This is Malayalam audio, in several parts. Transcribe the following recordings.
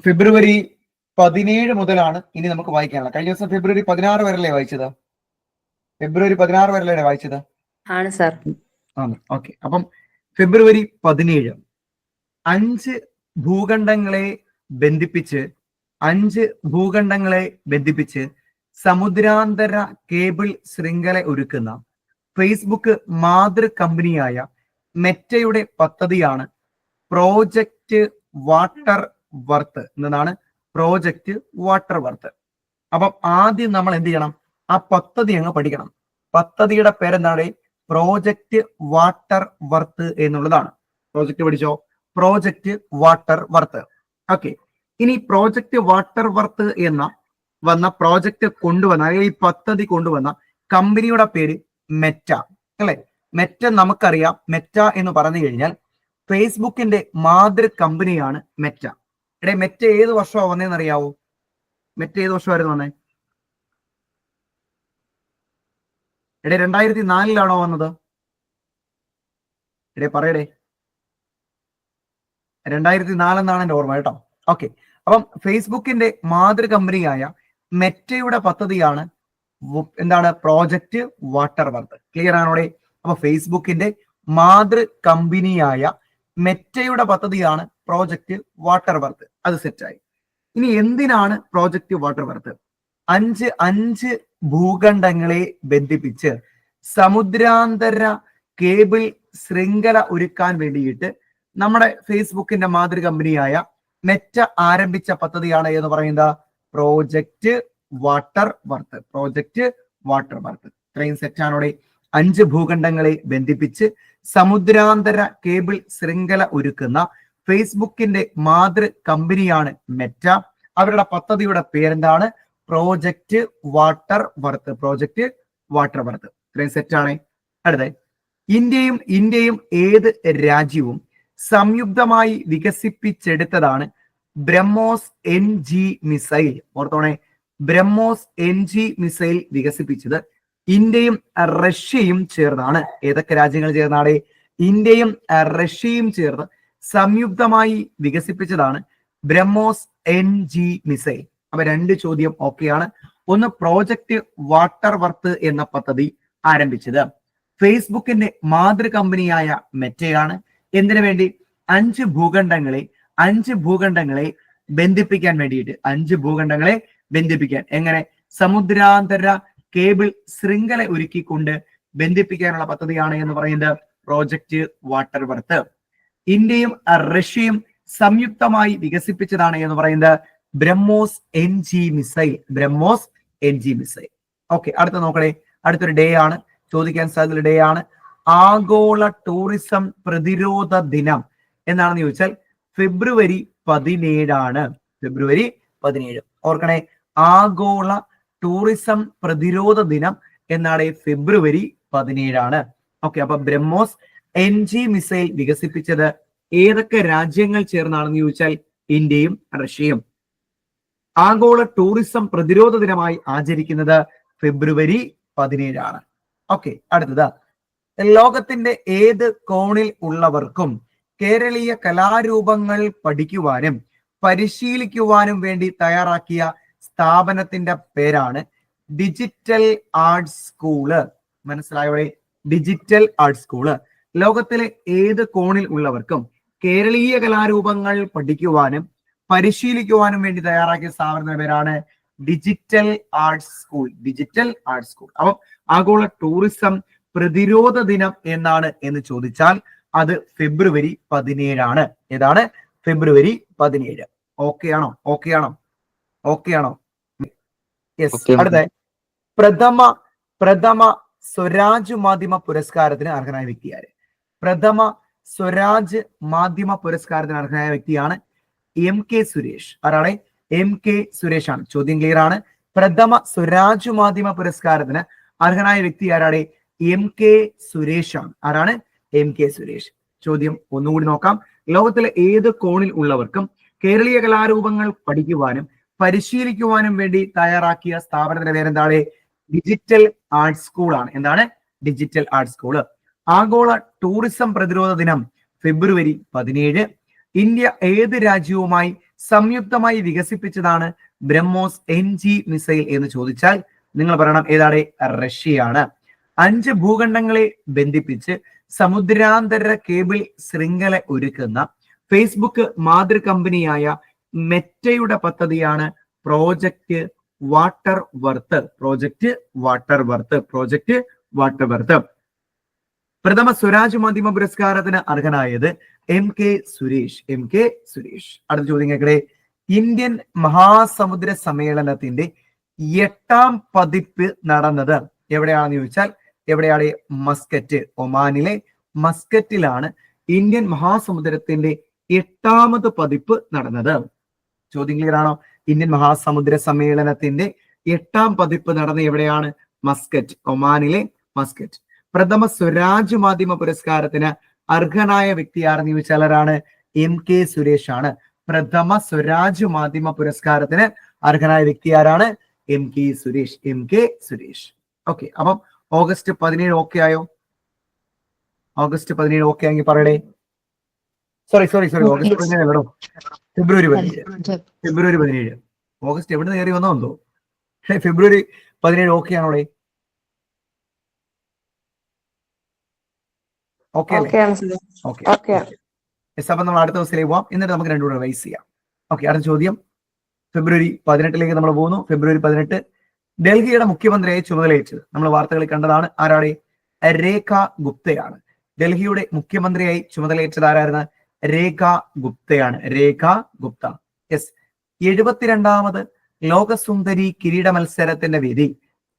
ഫെബ്രുവരി 17 മുതലാണ് ഇനി നമുക്ക് വായിക്കാനുള്ളത്. കഴിഞ്ഞ ദിവസം ഫെബ്രുവരി 16 വരെയല്ലേ വായിച്ചത്? ഫെബ്രുവരി 16 വരെയല്ലേ വായിച്ചത്? ആണ് സാർ. ഓക്കെ. അപ്പം ഫെബ്രുവരി 17 5 ഭൂഖണ്ഡങ്ങളെ ബന്ധിപ്പിച്ച് സമുദ്രാന്തര കേബിൾ ശൃംഖല ഒരുക്കുന്ന ഫേസ്ബുക്ക് മാതൃ കമ്പനിയായ മെറ്റയുടെ പദ്ധതിയാണ് പ്രോജക്റ്റ് വാട്ടർ വർത്ത് എന്നതാണ്. Project water worth. അപ്പം ആദ്യം നമ്മൾ എന്ത് ചെയ്യണം? ആ പദ്ധതി അങ്ങ് പഠിക്കണം. പദ്ധതിയുടെ പേരെന്താണ്? പ്രോജക്റ്റ് വാട്ടർ വർത്ത് എന്നുള്ളതാണ്. പ്രോജക്റ്റ് പഠിച്ചോ? Project water worth. ഓക്കെ. ഇനി പ്രോജക്റ്റ് വാട്ടർ വർത്ത് എന്ന പ്രോജക്റ്റ് കൊണ്ടുവന്ന, അല്ലെങ്കിൽ ഈ പദ്ധതി കൊണ്ടുവന്ന കമ്പനിയുടെ പേര് മെറ്റ അല്ലെ? മെറ്റ നമുക്കറിയാം. മെറ്റ എന്ന് പറഞ്ഞു കഴിഞ്ഞാൽ ഫേസ്ബുക്കിന്റെ മാതൃ കമ്പനിയാണ് മെറ്റ. മെറ്റ ഏത് വർഷമാണ് വന്നതെന്ന് അറിയാവോ? മെറ്റ ഏത് വർഷമായിരുന്നു വന്നേ? 2004 വന്നത്? പറയടേ. 2004 എന്നാണ് എൻ്റെ ഓർമ്മ കേട്ടോ. ഓക്കെ. അപ്പം ഫേസ്ബുക്കിന്റെ മാതൃ കമ്പനിയായ മെറ്റയുടെ പദ്ധതിയാണ് എന്താണ്? Project water worth. ക്ലിയർ ആണോടെ? അപ്പൊ ഫേസ്ബുക്കിന്റെ മാതൃ കമ്പനിയായ മെറ്റയുടെ പദ്ധതിയാണ് പ്രോജക്റ്റ് വാട്ടർ വർത്ത്. അത് സെറ്റായി. ഇനി എന്തിനാണ് പ്രോജക്റ്റ് വാട്ടർ വർത്ത്? 5 ഭൂഖണ്ഡങ്ങളെ ബന്ധിപ്പിച്ച് സമുദ്രാന്തര കേബിൾ ശൃംഖല ഒരുക്കാൻ വേണ്ടിയിട്ട് നമ്മുടെ ഫേസ്ബുക്കിന്റെ മാതൃ കമ്പനിയായ മെറ്റ ആരംഭിച്ച പദ്ധതിയാണ് എന്ന് പറയുന്നത് project Waterworth. Project Waterworth. ഇത്രയും സെറ്റാണോടെ? 5 ഭൂഖണ്ഡങ്ങളെ ബന്ധിപ്പിച്ച് സമുദ്രാന്തര കേബിൾ ശൃംഖല ഒരുക്കുന്ന ഫേസ്ബുക്കിന്റെ മാതൃ കമ്പനിയാണ് മെറ്റ. അവരുടെ പദ്ധതിയുടെ പേരെന്താണ്? Project Waterworth. Project Waterworth. ഇത്രയും സെറ്റാണ്. അടുത്ത, ഇന്ത്യയും ഏത് രാജ്യവും സംയുക്തമായി വികസിപ്പിച്ചെടുത്തതാണ് ബ്രഹ്മോസ് NG മിസൈൽ. ഓർത്തോണേ, ബ്രഹ്മോസ് NG മിസൈൽ വികസിപ്പിച്ചത് ഇന്ത്യയും റഷ്യയും ചേർന്നാണ്. ഏതൊക്കെ രാജ്യങ്ങൾ ചേർന്നാണ്? ഇന്ത്യയും റഷ്യയും ചേർന്ന് സംയുക്തമായി വികസിപ്പിച്ചതാണ് ബ്രഹ്മോസ് NG മിസൈൽ. അപ്പൊ 2 ചോദ്യം ഓക്കെയാണ്. ഒന്ന്, പ്രോജക്റ്റ് വാട്ടർ വർത്ത് എന്ന പദ്ധതി ആരംഭിച്ചത് ഫേസ്ബുക്കിന്റെ മാതൃ കമ്പനിയായ മെറ്റയാണ്. എന്തിനു വേണ്ടി? 5 ഭൂഖണ്ഡങ്ങളെ ബന്ധിപ്പിക്കാൻ വേണ്ടിയിട്ട്. 5 ഭൂഖണ്ഡങ്ങളെ ബന്ധിപ്പിക്കാൻ. എങ്ങനെ? സമുദ്രാന്തര കേബിൾ ശൃംഖല ഒരുക്കിക്കൊണ്ട് ബന്ധിപ്പിക്കാനുള്ള പദ്ധതിയാണ് എന്ന് പറയുന്നത് പ്രോജക്റ്റ് വാട്ടർ വർത്ത്. ഇന്ത്യയും റഷ്യയും സംയുക്തമായി വികസിപ്പിച്ചതാണ് എന്ന് പറയുന്നത് BrahMos NG missile. BrahMos NG missile. Okay. അടുത്ത നോക്കണേ. അടുത്തൊരു ഡേ ആണ്, ചോദിക്കാൻ സാധ്യതയുള്ള ഡേ ആണ്. ആഗോള ടൂറിസം പ്രതിരോധ ദിനം എന്നാണെന്ന് ചോദിച്ചാൽ ഫെബ്രുവരി 17 ആണ്. ഫെബ്രുവരി 17. ഓർക്കണേ, ആഗോള ടൂറിസം പ്രതിരോധ ദിനം എന്നാണ് ഫെബ്രുവരി 17 ആണ്. ഓക്കെ. അപ്പൊ ബ്രഹ്മോസ് NG മിസൈൽ വികസിപ്പിച്ചത് ഏതൊക്കെ രാജ്യങ്ങൾ ചേർന്നാണെന്ന് ചോദിച്ചാൽ ഇന്ത്യയും റഷ്യയും. ആഗോള ടൂറിസം പ്രതിരോധ ദിനമായി ആചരിക്കുന്നത് ഫെബ്രുവരി 17 ആണ്. ഓക്കെ. അടുത്തത്, ലോകത്തിന്റെ ഏത് കോണിൽ ഉള്ളവർക്കും കേരളീയ കലാരൂപങ്ങൾ പഠിക്കുവാനും പരിശീലിക്കുവാനും വേണ്ടി തയ്യാറാക്കിയ സ്ഥാപനത്തിന്റെ പേരാണ് ഡിജിറ്റൽ ആർട്സ് സ്കൂള്. മനസ്സിലായോടെ? Digital arts school. ലോകത്തിലെ ഏത് കോണിൽ ഉള്ളവർക്കും കേരളീയ കലാരൂപങ്ങൾ പഠിക്കുവാനും പരിശീലിക്കുവാനും വേണ്ടി തയ്യാറാക്കിയ സ്ഥാപനത്തിന്റെ പേരാണ് digital arts school. Digital arts school. അപ്പം ആഗോള ടൂറിസം പ്രതിരോധ ദിനം എന്നാണ് എന്ന് ചോദിച്ചാൽ അത് ഫെബ്രുവരി 17 ആണ്. ഏതാണ്? ഫെബ്രുവരി 17. ഓക്കെ ആണോ? ഓക്കെ ആണോ? ഓക്കെ ആണോ? യെസ്. അടുത്ത, പ്രഥമ സ്വരാജ് മാധ്യമ പുരസ്കാരത്തിന് അർഹനായ വ്യക്തിയാര്? പ്രഥമ സ്വരാജ് മാധ്യമ പുരസ്കാരത്തിന് അർഹനായ വ്യക്തിയാണ് MK സുരേഷ്. ആരാണ്? MK സുരേഷ് ആണ്. ചോദ്യം ക്ലിയർ ആണ്. പ്രഥമ സ്വരാജ് മാധ്യമ പുരസ്കാരത്തിന് അർഹനായ വ്യക്തി ആരാണ്? MK സുരേഷ് ആണ്. ആരാണ്? MK സുരേഷ്. ചോദ്യം ഒന്നുകൂടി നോക്കാം. ലോകത്തിലെ ഏത് കോണിൽ ഉള്ളവർക്കും കേരളീയ കലാരൂപങ്ങൾ പഠിക്കുവാനും പരിശീലിക്കുവാനും വേണ്ടി തയ്യാറാക്കിയ സ്ഥാപനത്തിന്റെ പേരെന്താണ്? ഡിജിറ്റൽ ആർട്സ് സ്കൂൾ ആണ്. എന്താണ്? Digital arts school. ആഗോള ടൂറിസം പ്രതിരോധ ദിനം ഫെബ്രുവരി 17. ഇന്ത്യ ഏത് രാജ്യവുമായി സംയുക്തമായി വികസിപ്പിച്ചതാണ് ബ്രഹ്മോസ് NG മിസൈൽ എന്ന് ചോദിച്ചാൽ നിങ്ങൾ പറയണം ഏതാണ്? റഷ്യയാണ്. 5 ഭൂഖണ്ഡങ്ങളെ ബന്ധിപ്പിച്ച് സമുദ്രാന്തര കേബിൾ ശൃംഖല ഒരുക്കുന്ന ഫേസ്ബുക്ക് മാതൃ കമ്പനിയായ മെറ്റയുടെ പദ്ധതിയാണ് project Waterworth. Project water worth. പ്രഥമ സ്വരാജ് മാധ്യമ പുരസ്കാരത്തിന് അർഹനായത് MK സുരേഷ്. അടുത്ത ചോദ്യം കേൾക്കട്ടെ. ഇന്ത്യൻ മഹാസമുദ്ര സമ്മേളനത്തിന്റെ 8ാം പതിപ്പ് നടന്നത് എവിടെയാണെന്ന് ചോദിച്ചാൽ എവിടെയാണ്? മസ്കറ്റ്. ഒമാനിലെ മസ്കറ്റിലാണ് ഇന്ത്യൻ മഹാസമുദ്രത്തിന്റെ 8ാമത് പതിപ്പ് നടന്നത്. ചോദ്യം ക്ലിയർ ആണോ? ഇന്ത്യൻ മഹാസമുദ്ര സമ്മേളനത്തിന്റെ 8ാം പതിപ്പ് നടന്നത് എവിടെയാണ്? മസ്കറ്റ്, ഒമാനിലെ മസ്കറ്റ്. പ്രഥമ സ്വരാജ് മാധ്യമ പുരസ്കാരത്തിന് അർഹനായ വ്യക്തി ആരെന്ന് ചോദിച്ചാൽ ആരാണ്? MK സുരേഷ് ആണ്. പ്രഥമ സ്വരാജ് മാധ്യമ പുരസ്കാരത്തിന് അർഹനായ വ്യക്തി ആരാണ്? MK സുരേഷ്. ഓക്കെ, അപ്പം ഓഗസ്റ്റ് 17 ഓക്കെ ആയോ? ഓഗസ്റ്റ് 17 ഓക്കെ ആണെങ്കിൽ പറയടേ. സോറി ഓഗസ്റ്റ് 17 കേട്ടോ, ഫെബ്രുവരി 17. ഓഗസ്റ്റ് എവിടെ നിന്ന് കയറി വന്നോ? ഫെബ്രുവരി 17 ഓക്കെ ആണോടെ? ഓക്കെ അപ്പൊ നമ്മൾ അടുത്ത ദിവസത്തിലേക്ക് പോവാം. എന്നിട്ട് നമുക്ക് രണ്ടുകൂടെ റിവൈസ് ചെയ്യാം. ഓക്കെ, അടുത്ത ചോദ്യം ഫെബ്രുവരി 18 നമ്മൾ പോകുന്നു. ഫെബ്രുവരി 18 ഡൽഹിയുടെ മുഖ്യമന്ത്രിയായി ചുമതലയേറ്റത് നമ്മൾ വാർത്തകളിൽ കണ്ടതാണ്. ആരാണ്? രേഖ ഗുപ്തയാണ്. ഡൽഹിയുടെ മുഖ്യമന്ത്രിയായി ചുമതലയേറ്റത് ആരായിരുന്നു? രേഖ ഗുപ്തയാണ്. രേഖ ഗുപ്ത. യെസ്. 72ാമത് ലോകസുന്ദരി കിരീട മത്സരത്തിന്റെ വേദി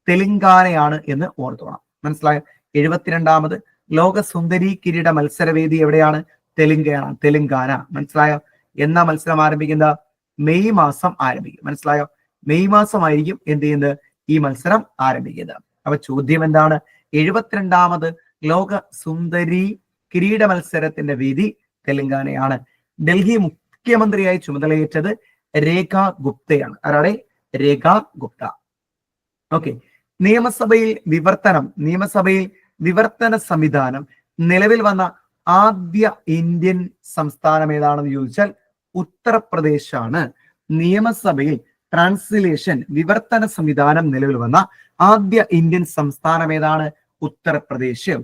തെലങ്കാനയാണ് എന്ന് ഓർത്തോണം. മനസ്സിലായോ? 72ാമത് ലോകസുന്ദരി കിരീട മത്സരവേദി എവിടെയാണ്? തെലങ്കാന. മനസ്സിലായോ? എന്നാ മത്സരം ആരംഭിക്കുന്നത്? മെയ് മാസം ആരംഭിക്കും. മനസ്സിലായോ? മെയ് മാസമായിരിക്കും എന്ത് ചെയ്യുന്നത്? ഈ മത്സരം ആരംഭിക്കുന്നത്. അപ്പൊ ചോദ്യം എന്താണ്? 72ാമത് ലോക സുന്ദരി കിരീട മത്സരത്തിന്റെ വേദി തെലങ്കാനയാണ്. ഡൽഹി മുഖ്യമന്ത്രിയായി ചുമതലയേറ്റത് രേഖ ഗുപ്തയാണ്. ആരാടെ? രേഖ ഗുപ്ത. ഓക്കെ. നിയമസഭയിൽ വിവർത്തന സംവിധാനം നിലവിൽ വന്ന ആദ്യ ഇന്ത്യൻ സംസ്ഥാനം ഏതാണെന്ന് ചോദിച്ചാൽ ഉത്തർപ്രദേശാണ്. നിയമസഭയിൽ വിവർത്തന സംവിധാനം നിലവിൽ വന്ന ആദ്യ ഇന്ത്യൻ സംസ്ഥാനം ഏതാണ്? ഉത്തർപ്രദേശ്.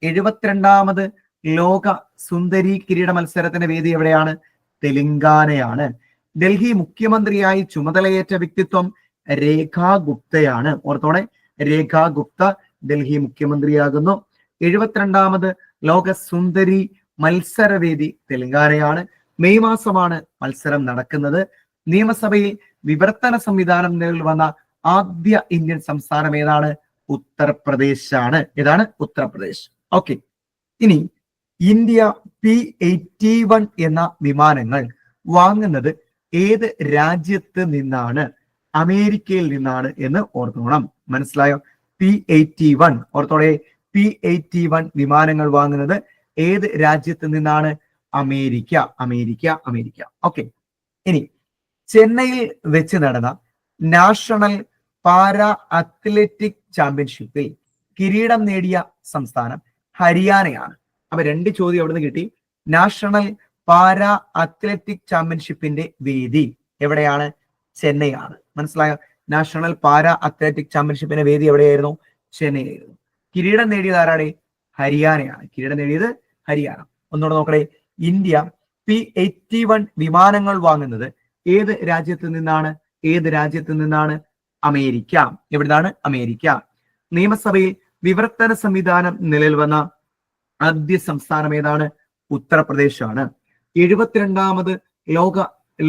72ാമത് ലോക സുന്ദരി കിരീട മത്സരത്തിന്റെ വേദി എവിടെയാണ്? തെലങ്കാനയാണ്. ഡൽഹി മുഖ്യമന്ത്രിയായി ചുമതലയേറ്റ വ്യക്തിത്വം രേഖ ഗുപ്തയാണ്. ഓർത്തോടെ, രേഖ ഗുപ്ത ഡൽഹി മുഖ്യമന്ത്രിയാകുന്നു. 72ാമത് ലോക സുന്ദരി മത്സരവേദി തെലങ്കാനയാണ്. മെയ് മാസമാണ് മത്സരം നടക്കുന്നത്. നിയമസഭയിൽ വിവർത്തന സംവിധാനം നിലവിൽ വന്ന ആദ്യ ഇന്ത്യൻ സംസ്ഥാനം ഏതാണ്? ഉത്തർപ്രദേശാണ്. ഏതാണ്? ഉത്തർപ്രദേശ്. ഓക്കെ. ഇനി ഇന്ത്യ P-81 എന്ന വിമാനങ്ങൾ വാങ്ങുന്നത് ഏത് രാജ്യത്ത് നിന്നാണ്? അമേരിക്കയിൽ നിന്നാണ് എന്ന് ഓർത്തോണം. മനസ്സിലായോ? P-81 ഓർത്തോടെ. P-81 വിമാനങ്ങൾ വാങ്ങുന്നത് ഏത് രാജ്യത്ത് നിന്നാണ്? അമേരിക്ക. ഓക്കെ. ഇനി ചെന്നൈയിൽ വെച്ച് നടന്ന നാഷണൽ പാരാ അത്ലറ്റിക് ചാമ്പ്യൻഷിപ്പിൽ കിരീടം നേടിയ സംസ്ഥാനം ഹരിയാനയാണ്. അപ്പൊ 2 ചോദ്യം എവിടെ നിന്ന് കിട്ടി? നാഷണൽ പാരാ അത്ലറ്റിക് ചാമ്പ്യൻഷിപ്പിന്റെ വേദി എവിടെയാണ്? ചെന്നൈയാണ്. മനസ്സിലായോ? നാഷണൽ പാരാ അത്ലറ്റിക് ചാമ്പ്യൻഷിപ്പിന്റെ വേദി എവിടെയായിരുന്നു? ചെന്നൈയായിരുന്നു. കിരീടം നേടിയത് ആരാണ്? ഹരിയാനയാണ്. കിരീടം നേടിയത് ഹരിയാന. ഒന്നുകൂടെ നോക്കണേ. ഇന്ത്യ P-81 വിമാനങ്ങൾ വാങ്ങുന്നത് ഏത് രാജ്യത്ത് നിന്നാണ്? അമേരിക്ക. എവിടുന്നാണ്? അമേരിക്ക. നിയമസഭയിൽ വിവർത്തന സംവിധാനം നിലവിൽ വന്ന ആദ്യ സംസ്ഥാനം ഏതാണ്? ഉത്തർപ്രദേശാണ്. 72ാമത്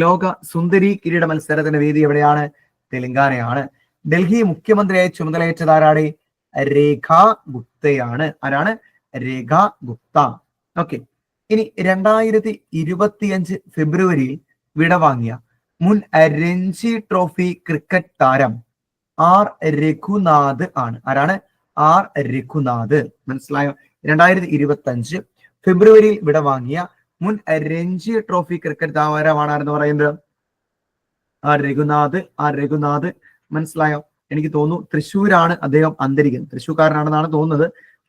ലോക സുന്ദരി കിരീട മത്സരത്തിന്റെ വേദി എവിടെയാണ്? തെലങ്കാനയാണ്. ഡൽഹി മുഖ്യമന്ത്രിയായി ചുമതലയേറ്റത് ആരാണ്? രേഖ ഗുപ്തയാണ്. ആരാണ്? രേഖ ഗുപ്ത. ഓക്കെ. ഇനി 2025 ഫെബ്രുവരിയിൽ വിടവാങ്ങിയ മുൻ രഞ്ജി ട്രോഫി ക്രിക്കറ്റ് താരം R രഘുനാഥ് ആണ്. ആരാണ്? R രഘുനാഥ്. മനസ്സിലായോ? 2025 ഫെബ്രുവരിയിൽ വിടവാങ്ങിയ മുൻ രഞ്ജി ട്രോഫി ക്രിക്കറ്റ് താരമാണ് ആരെന്ന് പറയുന്നത്? R രഘുനാഥ്. മനസ്സിലായോ? എനിക്ക് തോന്നുന്നു തൃശ്ശൂരാണ് അദ്ദേഹം അന്തരിക്കുന്നത്. തൃശ്ശൂർക്കാരനാണെന്നാണ് തോന്നുന്നത്.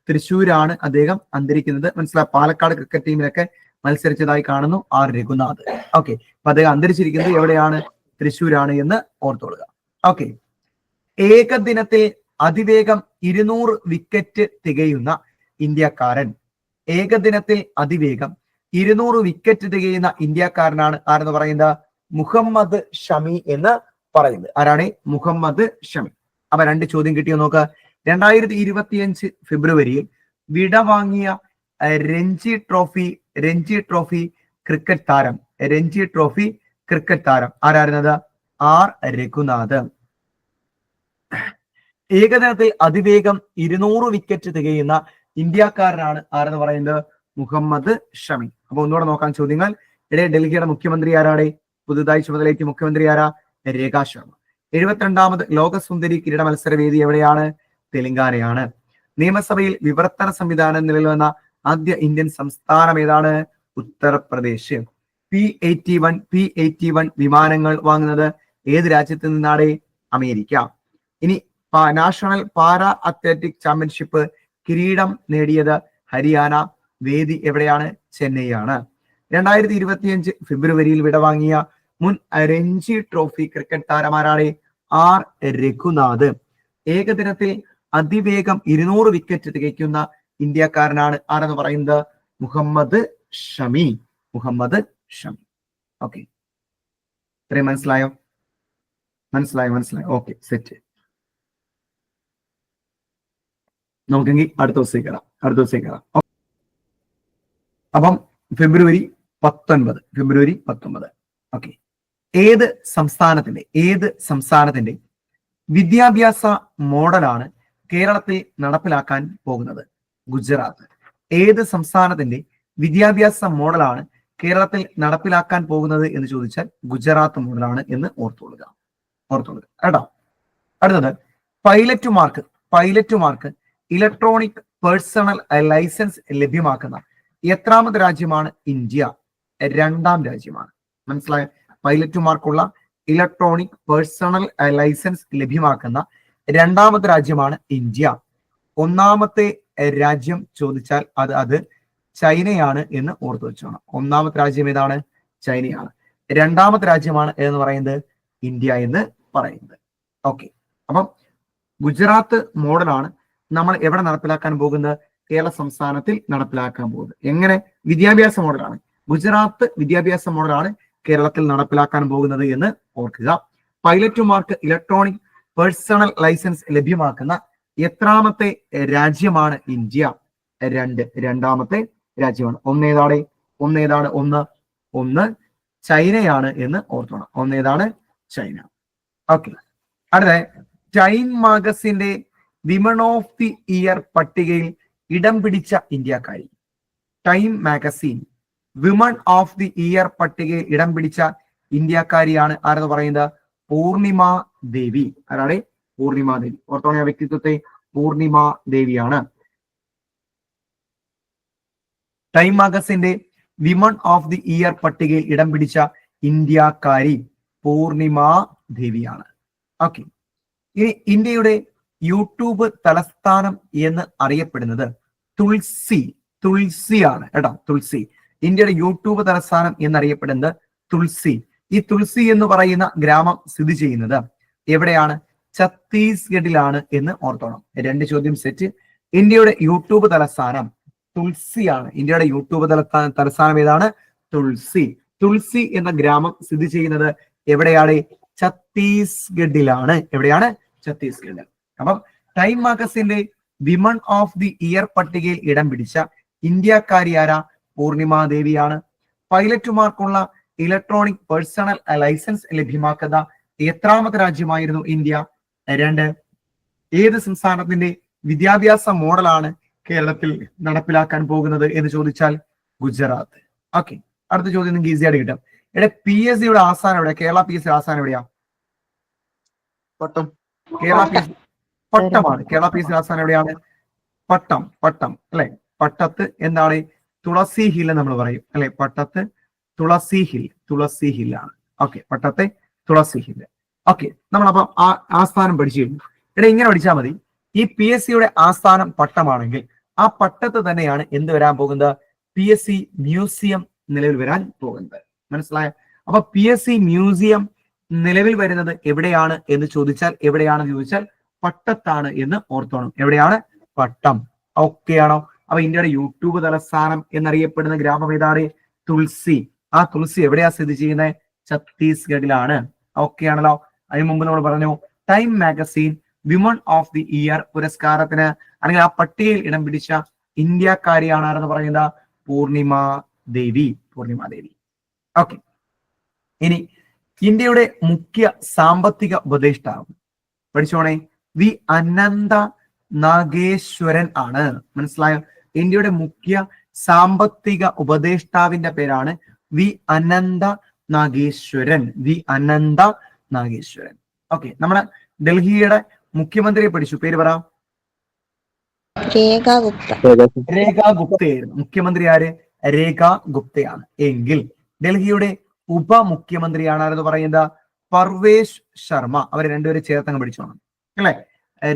തൃശ്ശൂരാണ് അദ്ദേഹം അന്തരിക്കുന്നത്. മനസ്സിലായി. പാലക്കാട് ക്രിക്കറ്റ് ടീമിലൊക്കെ മത്സരിച്ചതായി കാണുന്നു ആർ രഘുനാഥ്. ഓക്കെ, അപ്പൊ അദ്ദേഹം അന്തരിച്ചിരിക്കുന്നത് എവിടെയാണ്? തൃശ്ശൂരാണ് എന്ന് ഓർത്തോളുക. ഓക്കെ, ഏകദിനത്തിൽ അതിവേഗം 200 വിക്കറ്റ് തികയുന്ന ഇന്ത്യക്കാരൻ. ഏകദിനത്തിൽ അതിവേഗം 200 വിക്കറ്റ് തികയുന്ന ഇന്ത്യക്കാരനാണ് ആരെന്ന് പറയുന്നത്? മുഹമ്മദ് ഷമി എന്ന് പറയുന്നത്. ആരാണ്? മുഹമ്മദ് ഷമി. അപ്പൊ 2 ചോദ്യം കിട്ടിയോ നോക്കുക. 2025 ഫെബ്രുവരിയിൽ വിടവാങ്ങിയ രഞ്ജി ട്രോഫി ക്രിക്കറ്റ് താരം ആരായിരുന്നത്? ആർ രഘുനാഥ്. ഏകദിനത്തിൽ അതിവേഗം 200 വിക്കറ്റ് തികയുന്ന ഇന്ത്യക്കാരനാണ് ആരെന്ന് പറയുന്നത്? മുഹമ്മദ് ഷമി. അപ്പൊ ഒന്നുകൂടെ നോക്കാൻ ചോദ്യങ്ങൾ. ഡൽഹിയുടെ മുഖ്യമന്ത്രി ആരാണ്? പുതുതായി ചുമതലയേറ്റ മുഖ്യമന്ത്രി ആരാ? രേഖാ ശർമ്മ. 72ാമത് ലോകസുന്ദരി കിരീട മത്സര വേദി എവിടെയാണ്? തെലങ്കാനയാണ്. നിയമസഭയിൽ വിവർത്തന സംവിധാനം നിലവിൽ വന്ന ആദ്യ ഇന്ത്യൻ സംസ്ഥാനം ഏതാണ്? ഉത്തർപ്രദേശ്. P-81 വിമാനങ്ങൾ വാങ്ങുന്നത് ഏത് രാജ്യത്ത് നിന്നാണ്? അമേരിക്ക. ഇനി നാഷണൽ പാരാ അത്ലറ്റിക് ചാമ്പ്യൻഷിപ്പ് കിരീടം നേടിയത് ഹരിയാന. വേദി എവിടെയാണ്? ചെന്നൈയാണ്. 2025 ഫെബ്രുവരിയിൽ വിടവാങ്ങിയ മുൻ രഞ്ജി ട്രോഫി ക്രിക്കറ്റ് താരമാരാണ്? ആർ രഘുനാഥ്. ഏകദിനത്തിൽ അതിവേഗം 200 വിക്കറ്റ് തികയ്ക്കുന്ന ഇന്ത്യക്കാരനാണ് ആരെന്ന് പറയുന്നത്? മുഹമ്മദ് ഷമി. ഓക്കെ, ഇത്രയും മനസ്സിലായോ? Okay, set. നമുക്കെങ്കിൽ അടുത്ത ദിവസം കയറാം. അപ്പം ഫെബ്രുവരി 19. ഓക്കെ, ഏത് സംസ്ഥാനത്തിന്റെ വിദ്യാഭ്യാസ മോഡലാണ് കേരളത്തിൽ നടപ്പിലാക്കാൻ പോകുന്നത്? ഗുജറാത്ത്. ഏത് സംസ്ഥാനത്തിന്റെ വിദ്യാഭ്യാസ മോഡലാണ് കേരളത്തിൽ നടപ്പിലാക്കാൻ പോകുന്നത് എന്ന് ചോദിച്ചാൽ ഗുജറാത്ത് മോഡലാണ് എന്ന് ഓർത്തോളുക കേട്ടോ. അടുത്തത് പൈലറ്റുമാർക്ക് ഇലക്ട്രോണിക് പേഴ്സണൽ ലൈസൻസ് ലഭ്യമാക്കുന്ന എത്രാമത് രാജ്യമാണ്? ഇന്ത്യ. 2ാം രാജ്യമാണ്. മനസ്സിലായോ? പൈലറ്റുമാർക്കുള്ള ഇലക്ട്രോണിക് പേഴ്സണൽ ലൈസൻസ് ലഭ്യമാക്കുന്ന 2ാമത്തെ രാജ്യമാണ് ഇന്ത്യ. 1ാമത്തെ രാജ്യം ചോദിച്ചാൽ അത് ചൈനയാണ് എന്ന് ഓർത്തു വെച്ചോണം. 1ാമത്തെ രാജ്യം ഏതാണ്? ചൈനയാണ്. 2ാമത്തെ രാജ്യമാണ് എന്ന് പറയുന്നത് ഇന്ത്യ എന്ന് പറയുന്നത്. ഓക്കെ, അപ്പം ഗുജറാത്ത് മോഡലാണ് നമ്മൾ എവിടെ നടപ്പിലാക്കാൻ പോകുന്നത്? കേരള സംസ്ഥാനത്തിൽ നടപ്പിലാക്കാൻ പോകുന്നത്. എങ്ങനെ? വിദ്യാഭ്യാസ മോഡലാണ്. ഗുജറാത്ത് വിദ്യാഭ്യാസ മോഡലാണ് കേരളത്തിൽ നടപ്പിലാക്കാൻ പോകുന്നത് എന്ന് ഓർക്കുക. പൈലറ്റുമാർക്ക് ഇലക്ട്രോണിക് പേഴ്സണൽ ലൈസൻസ് ലഭ്യമാക്കുന്ന എത്രാമത്തെ രാജ്യമാണ്? ഇന്ത്യ. 2ാമത്തെ രാജ്യമാണ്. ഒന്ന് ചൈനയാണ് എന്ന് ഓർത്തോണം. ഒന്നേതാണ്? ചൈന. ഓക്കെ, അടുത്ത ടൈം മാഗസിന്റെ വിമൺ ഓഫ് ദി ഇയർ പട്ടികയിൽ ഇടം പിടിച്ച ഇന്ത്യക്കാരി. Time magazine women of the year പട്ടികയിൽ ഇടം പിടിച്ച ഇന്ത്യക്കാരിയാണ് ആരെന്ന് പറയുന്നത്? പൂർണിമ ദേവി. ആരാണ്? പൂർണിമ ദേവി. ഓർത്തോണ വ്യക്തിത്വത്തെ പൂർണിമ ദേവിയാണ്. ടൈം മാഗസിന്റെ വിമൺ ഓഫ് ദി ഇയർ പട്ടികയിൽ ഇടം പിടിച്ച ഇന്ത്യക്കാരി പൂർണിമ ദേവിയാണ്. ഓക്കെ, ഇനി ഇന്ത്യയുടെ യൂട്യൂബ് തലസ്ഥാനം എന്ന് അറിയപ്പെടുന്നത് തുൾസിയാണ് കേട്ടോ. തുൾസി. ഇന്ത്യയുടെ യൂട്യൂബ് തലസ്ഥാനം എന്നറിയപ്പെടുന്നത് തുൾസി. ഈ തുൾസി എന്ന് പറയുന്ന ഗ്രാമം സ്ഥിതി ചെയ്യുന്നത് എവിടെയാണ്? ഛത്തീസ്ഗഡിലാണ് എന്ന് ഓർത്തോണം. 2 ചോദ്യം സെറ്റ്. ഇന്ത്യയുടെ യൂട്യൂബ് തലസ്ഥാനം തുൾസിയാണ്. ഇന്ത്യയുടെ യൂട്യൂബ് തലസ്ഥാനം ഏതാണ്? തുൾസി എന്ന ഗ്രാമം സ്ഥിതി ചെയ്യുന്നത് എവിടെയാണ്? ഛത്തീസ്ഗഡിലാണ്. എവിടെയാണ്? ഛത്തീസ്ഗഡ്. അപ്പം ടൈം മാഗസിന്റെ വിമൺ ഓഫ് ദി ഇയർ പട്ടികയിൽ ഇടം പിടിച്ച ഇന്ത്യക്കാരിയാര? പൂർണിമ ദേവിയാണ്. പൈലറ്റുമാർക്കുള്ള ഇലക്ട്രോണിക് പേഴ്സണൽ ലൈസൻസ് ലഭ്യമാക്കുന്ന എത്രാമത്തെ രാജ്യമായിരുന്നു ഇന്ത്യ? 2. ഏത് സംസ്ഥാനത്തിന്റെ വിദ്യാഭ്യാസ മോഡലാണ് കേരളത്തിൽ നടപ്പിലാക്കാൻ പോകുന്നത് എന്ന് ചോദിച്ചാൽ ഗുജറാത്ത്. ഓക്കെ, അടുത്ത ചോദ്യം നിങ്ങൾക്ക് ഈസി ആയിട്ട് കിട്ടും. PSCയുടെ ആസ്ഥാനം എവിടെ? കേരള PSC ആസ്ഥാനം എവിടെയാ? കേരള PSC പട്ടമാണ്. കേരള PSC ആസ്ഥാനം എവിടെയാണ്? പട്ടം അല്ലെ? പട്ടത്ത് എന്താണ്? തുളസി ഹിൽ നമ്മൾ പറയും അല്ലെ? പട്ടത്ത് തുളസി ഹില്ലാണ്. ഓക്കെ, പട്ടത്തെ തുളസി ഹിൽ. ഓക്കെ, നമ്മളപ്പം ആസ്ഥാനം പഠിച്ചു കഴിഞ്ഞു. ഇങ്ങനെ പഠിച്ചാൽ മതി. ഈ PSCയുടെ ആസ്ഥാനം പട്ടമാണെങ്കിൽ ആ പട്ടത്ത് തന്നെയാണ് എന്ത് വരാൻ പോകുന്നത്? PSC മ്യൂസിയം നിലവിൽ വരാൻ പോകുന്നത്. മനസ്സിലായോ? അപ്പൊ PSC മ്യൂസിയം നിലവിൽ വരുന്നത് എവിടെയാണ് എന്ന് ചോദിച്ചാൽ, എവിടെയാണെന്ന് ചോദിച്ചാൽ പട്ടത്താണ് എന്ന് ഓർത്തോണം. എവിടെയാണ്? പട്ടം. ഓക്കെ ആണോ? അപ്പൊ ഇന്ത്യയുടെ യൂട്യൂബ് തലസ്ഥാനം എന്നറിയപ്പെടുന്ന ഗ്രാമം ഏതാണ്? തുൾസി. ആ തുൾസി എവിടെയാ സ്ഥിതി ചെയ്യുന്നത്? ഛത്തീസ്ഗഡിലാണ്. ഓക്കെ ആണല്ലോ? അതിന് മുമ്പ് നമ്മൾ പറഞ്ഞു time magazine women of the year പുരസ്കാരത്തിന് അല്ലെങ്കിൽ ആ പട്ടികയിൽ ഇടം പിടിച്ച ഇന്ത്യക്കാരിയാണ് ആരെന്ന് പറയുന്നത്? പൂർണിമ ദേവി. പൂർണിമ ദേവി. ഓക്കെ. ഇനി ഇന്ത്യയുടെ മുഖ്യ സാമ്പത്തിക ഉപദേഷ്ടാവ് പഠിച്ചോണേ, വി അനന്ത നാഗേശ്വരൻ ആണ്. മനസ്സിലായോ? ഇന്ത്യയുടെ മുഖ്യ സാമ്പത്തിക ഉപദേഷ്ടാവിന്റെ പേരാണ് വി അനന്ത നാഗേശ്വരൻ. വി അനന്ത നാഗേശ്വരൻ. ഓക്കെ. നമ്മുടെ ഡൽഹിയുടെ മുഖ്യമന്ത്രിയെ പഠിച്ചു. പേര് പറ. രേഖ ഗുപ്ത. രേഖ ഗുപ്തയായിരുന്നു മുഖ്യമന്ത്രി. ആര്? രേഖ ഗുപ്തയാണ്. എങ്കിൽ ഡൽഹിയുടെ ഉപമുഖ്യമന്ത്രിയാണ് ആരെന്ന് പറയുന്നത്? പർവേഷ് ശർമ്മ. അവർ രണ്ടുപേരും ചേർത്തങ്ങ് പഠിച്ചോണം അല്ലെ?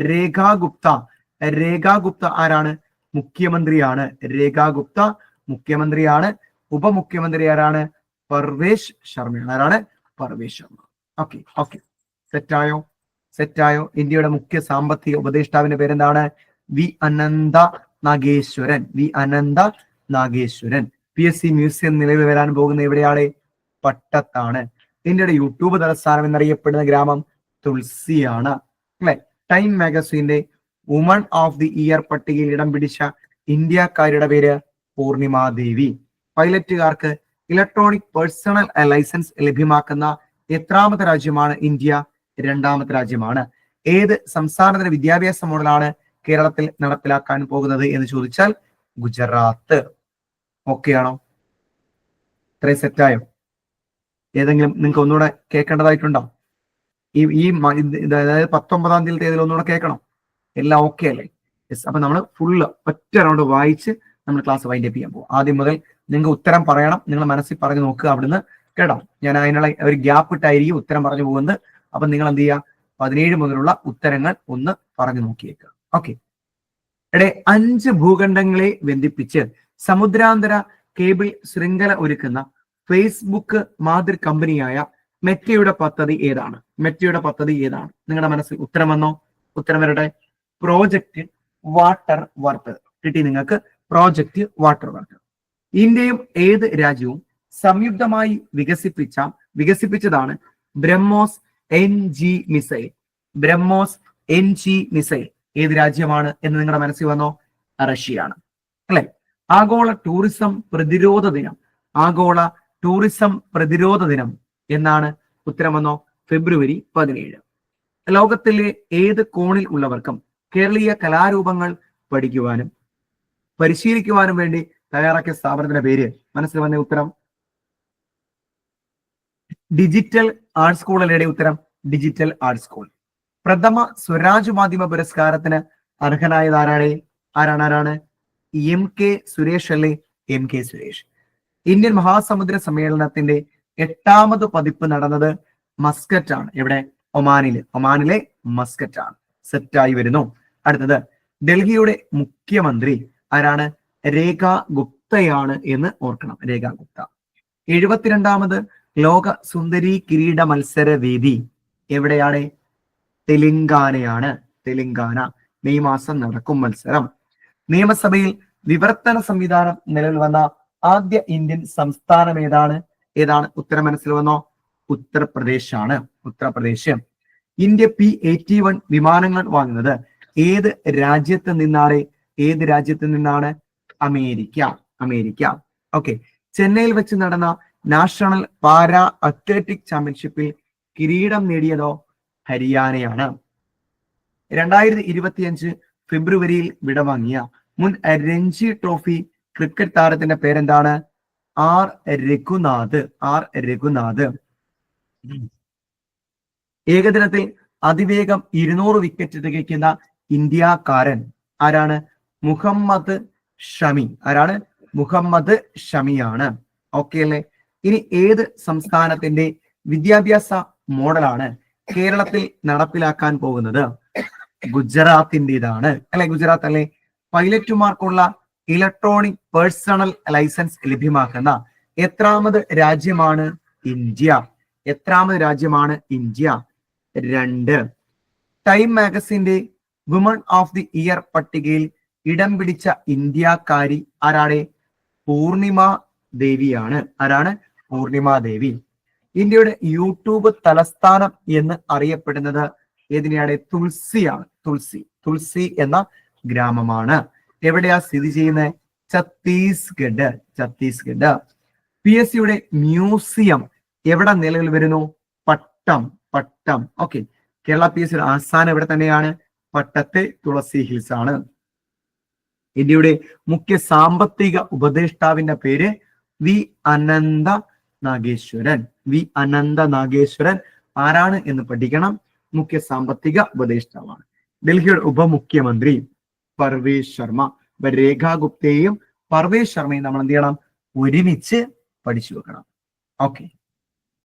രേഖ ഗുപ്ത. രേഖ ഗുപ്ത ആരാണ്? മുഖ്യമന്ത്രിയാണ്. രേഖ ഗുപ്ത മുഖ്യമന്ത്രിയാണ്. ഉപമുഖ്യമന്ത്രി ആരാണ്? പർവേഷ് ശർമ്മയാണ്. ആരാണ്? പർവേഷ് ശർമ്മ. ഓക്കെ. ഓക്കെ. സെറ്റായോ? സെറ്റായോ? ഇന്ത്യയുടെ മുഖ്യ സാമ്പത്തിക ഉപദേഷ്ടാവിന്റെ പേരെന്താണ്? വി അനന്ത നാഗേശ്വരൻ. വി അനന്ത നാഗേശ്വരൻ. PSC മ്യൂസിയം നിലവിൽ വരാൻ പോകുന്ന എവിടെയാണ്? പട്ടത്താണ്. ഇന്ത്യയുടെ യൂട്യൂബ് തലസ്ഥാനം എന്നറിയപ്പെടുന്ന ഗ്രാമം തുൾസിയാണ് അല്ലെ? ടൈം മാഗസീന്റെ വുമൺ ഓഫ് ദി ഇയർ പട്ടികയിൽ ഇടം പിടിച്ച ഇന്ത്യക്കാരുടെ പേര് പൂർണിമ ദേവി. പൈലറ്റുകാർക്ക് ഇലക്ട്രോണിക് പേഴ്സണൽ ലൈസൻസ് ലഭ്യമാക്കുന്ന എത്രാമത്തെ രാജ്യമാണ് ഇന്ത്യ? രണ്ടാമത്തെ രാജ്യമാണ്. ഏത് സംസ്ഥാനത്തിന്റെ വിദ്യാഭ്യാസ മോഡലാണ് കേരളത്തിൽ നടപ്പിലാക്കാൻ പോകുന്നത് എന്ന് ചോദിച്ചാൽ ഗുജറാത്ത്. ഓക്കെ ആണോ? ഇത്രയും സെറ്റായോ? ഏതെങ്കിലും നിങ്ങൾക്ക് ഒന്നുകൂടെ കേൾക്കേണ്ടതായിട്ടുണ്ടോ? അതായത് 19-ാം തീയതി ഒന്നുകൂടെ കേൾക്കണം. എല്ലാം ഓക്കെ അല്ലേ? യെസ്. അപ്പൊ നമ്മൾ ഫുള്ള് ഒറ്റ റൗണ്ട് വായിച്ച് നമ്മൾ ക്ലാസ് വൈൻഡ് അപ്പ് ചെയ്യാൻ പോകും. ആദ്യം മുതൽ നിങ്ങൾക്ക് ഉത്തരം പറയണം. നിങ്ങൾ മനസ്സിൽ പറഞ്ഞു നോക്കുക അവിടുന്ന്. കേട്ടോ? ഞാൻ അതിനുള്ള ഒരു ഗ്യാപ്പ് ഇട്ടായിരിക്കും ഉത്തരം പറഞ്ഞു പോകുന്നത്. അപ്പൊ നിങ്ങൾ എന്ത് ചെയ്യുക? 17 മുതലുള്ള ഉത്തരങ്ങൾ ഒന്ന് പറഞ്ഞു നോക്കിയേക്കുക. ഓക്കെ. ഇവിടെ 5 ഭൂഖണ്ഡങ്ങളെ ബന്ധിപ്പിച്ച് സമുദ്രാന്തര കേബിൾ ശൃംഖല ഒരുക്കുന്ന ഫേസ്ബുക്ക് മാതൃ കമ്പനിയായ മെറ്റയുടെ പദ്ധതി ഏതാണ്? മെറ്റയുടെ പദ്ധതി ഏതാണ്? നിങ്ങളുടെ മനസ്സിൽ ഉത്തരം വന്നോ? ഉത്തരം വരട്ടെ. Project Waterworth. കിട്ടി നിങ്ങൾക്ക്? Project Waterworth. ഇന്ത്യയും ഏത് രാജ്യവും സംയുക്തമായി വികസിപ്പിച്ചതാണ് BrahMos NG missile. BrahMos NG missile ഏത് രാജ്യമാണ് എന്ന് നിങ്ങളുടെ മനസ്സിൽ വന്നോ? റഷ്യയാണ് അല്ലെ? ആഗോള ടൂറിസം പ്രതിരോധ ദിനം. ആഗോള ടൂറിസം പ്രതിരോധ ദിനം എന്നാണ്? ഉത്തരം വന്നോ? ഫെബ്രുവരി 17. ലോകത്തിലെ ഏത് കോണിൽ ഉള്ളവർക്കും കേരളീയ കലാരൂപങ്ങൾ പഠിക്കുവാനും പരിശീലിക്കുവാനും വേണ്ടി തയ്യാറാക്കിയ സ്ഥാപനത്തിന്റെ പേര് മനസ്സിൽ വന്ന ഉത്തരം ഡിജിറ്റൽ ആർട്ട് സ്കൂൾ അല്ലേടെ? ഉത്തരം ഡിജിറ്റൽ ആർട്ട് സ്കൂൾ. പ്രഥമ സ്വരാജ് മാധ്യമ പുരസ്കാരത്തിന് അർഹനായത് ആരാണ്? ആരാണ്? MK സുരേഷ് അല്ലേ? MK സുരേഷ്. ഇന്ത്യൻ മഹാസമുദ്ര സമ്മേളനത്തിന്റെ 8ാമത് പതിപ്പ് നടന്നത് മസ്കറ്റ് ആണ്. എവിടെ? ഒമാനിലെ മസ്കറ്റ് ആണ്. സെറ്റായി വരുന്നു. അടുത്തത് ഡൽഹിയുടെ മുഖ്യമന്ത്രി ആരാണ്? രേഖ ഗുപ്തയാണ് എന്ന് ഓർക്കണം. രേഖ ഗുപ്ത. 72ാമത് ലോക സുന്ദരി കിരീട മത്സര വേദി എവിടെയാണ്? തെലങ്കാനയാണ്. തെലങ്കാന. മെയ് മാസം നടക്കും മത്സരം. നിയമസഭയിൽ വിവർത്തന സംവിധാനം നിലവിൽ വന്ന ആദ്യ ഇന്ത്യൻ സംസ്ഥാനം ഏതാണ്? ഉത്തരം മനസ്സിൽ വന്നോ? ഉത്തർപ്രദേശ് ആണ്. ഉത്തർപ്രദേശ്. ഇന്ത്യ P-81 വിമാനങ്ങൾ വാങ്ങുന്നത് ഏത് രാജ്യത്ത് നിന്നാണ്? അമേരിക്ക. ഓക്കെ. ചെന്നൈയിൽ വെച്ച് നടന്ന നാഷണൽ പാരാ അത്ലറ്റിക് ചാമ്പ്യൻഷിപ്പിൽ കിരീടം നേടിയതോ? ഹരിയാനയാണ്. 2025 ഫെബ്രുവരിയിൽ വിടവാങ്ങിയ മുൻ രഞ്ജി ട്രോഫി ക്രിക്കറ്റ് താരത്തിന്റെ പേരെന്താണ്? R രഘുനാഥ്. ഏകദിനത്തിൽ അതിവേഗം 200 വിക്കറ്റ് തികയ്ക്കുന്ന ഇന്ത്യക്കാരൻ ആരാണ്? മുഹമ്മദ് ഷമി. ആരാണ്? മുഹമ്മദ് ഷമിയാണ്. ഓക്കെ അല്ലേ? ഇനി ഏത് സംസ്ഥാനത്തിന്റെ വിദ്യാഭ്യാസ മോഡലാണ് കേരളത്തിൽ നടപ്പിലാക്കാൻ പോകുന്നത്? ഗുജറാത്തിൻ്റെതാണ് അല്ലെ? ഗുജറാത്ത് അല്ലെ? പൈലറ്റുമാർക്കുള്ള ഇലക്ട്രോണിക് പേഴ്സണൽ ലൈസൻസ് ലഭ്യമാക്കുന്ന എത്രാമത് രാജ്യമാണ് ഇന്ത്യ? എത്രാമത് രാജ്യമാണ് ഇന്ത്യ? 2. ടൈം മാഗസിന്റെ വുമൺ ഓഫ് ദി ഇയർ പട്ടികയിൽ ഇടം പിടിച്ച ഇന്ത്യക്കാരി ആരാണ്? പൂർണിമ ദേവിയാണ്. ആരാണ്? പൂർണിമ ദേവി. ഇന്ത്യയുടെ യൂട്യൂബ് തലസ്ഥാനം എന്ന് അറിയപ്പെടുന്നത് ഏതിനെയാണ്? തുൾസിയാണ്. തുൾസി എന്ന ഗ്രാമമാണ്. എവിടെയാ സ്ഥിതി ചെയ്യുന്നത്? ഛത്തീസ്ഗഡ്. PSCയുടെ മ്യൂസിയം എവിടെ നിലവിൽ വരുന്നു? പട്ടം. ഓക്കെ. കേരള PSCയുടെ ആസ്ഥാനം എവിടെ തന്നെയാണ്? പട്ടത്തെ തുളസി ഹിൽസ് ആണ്. ഇന്ത്യയുടെ മുഖ്യ സാമ്പത്തിക ഉപദേഷ്ടാവിന്റെ പേര് വി അനന്ത നാഗേശ്വരൻ. ആരാണ് എന്ന് പഠിക്കണം. മുഖ്യ സാമ്പത്തിക ഉപദേഷ്ടാവാണ്. ഡൽഹിയുടെ ഉപമുഖ്യമന്ത്രി പർവേഷ് ശർമ്മ. രേഖാ ഗുപ്തയെയും പർവേഷ് ശർമ്മയും നമ്മൾ എന്ത് ചെയ്യണം? ഒരുമിച്ച് പഠിച്ചു വെക്കണം. ഓക്കെ.